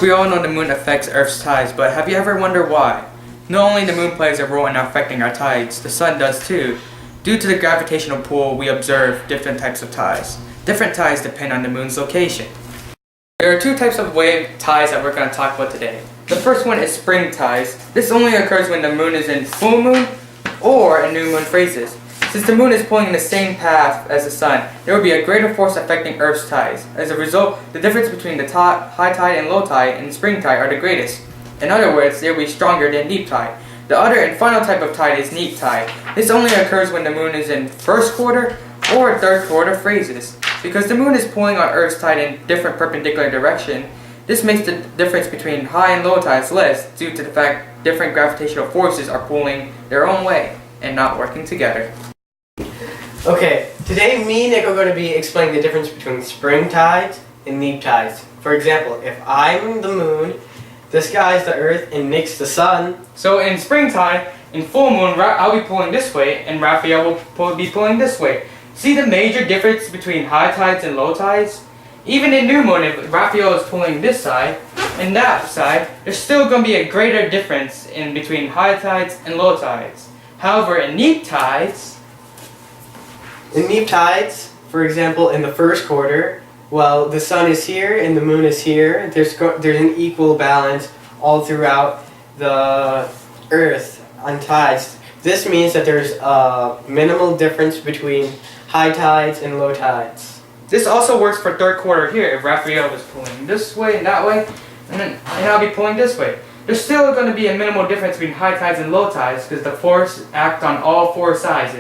We all know the moon affects Earth's tides, but have you ever wondered why? Not only the moon plays a role in affecting our tides, the sun does too. Due to the gravitational pull, we observe different types of tides. Different tides depend on the moon's location. There are two types of wave tides that we're going to talk about today. The first one is spring tides. This only occurs when the moon is in full moon or in new moon phases. Since the moon is pulling in the same path as the sun, there will be a greater force affecting Earth's tides. As a result, the difference between the high tide and low tide and spring tide are the greatest. In other words, they will be stronger than neap tide. The other and final type of tide is neap tide. This only occurs when the moon is in first quarter or third quarter phases. Because the moon is pulling on Earth's tide in different perpendicular direction, this makes the difference between high and low tides less due to the fact different gravitational forces are pulling their own way and not working together. Okay, today me and Nick are going to be explaining the difference between spring tides and neap tides. For example, if I'm the moon, this guy's the earth, and Nick's the sun. So in spring tide, in full moon, I'll be pulling this way and Raphael will be pulling this way. See the major difference between high tides and low tides? Even in new moon, if Raphael is pulling this side and that side, there's still going to be a greater difference in between high tides and low tides. However, in neap tides, for example, in the first quarter, well, the sun is here and the moon is here. There's an equal balance all throughout the earth on tides. This means that there's a minimal difference between high tides and low tides. This also works for third quarter here. If Raphael is pulling this way and that way, and I'll be pulling this way. There's still going to be a minimal difference between high tides and low tides because the force acts on all four sides.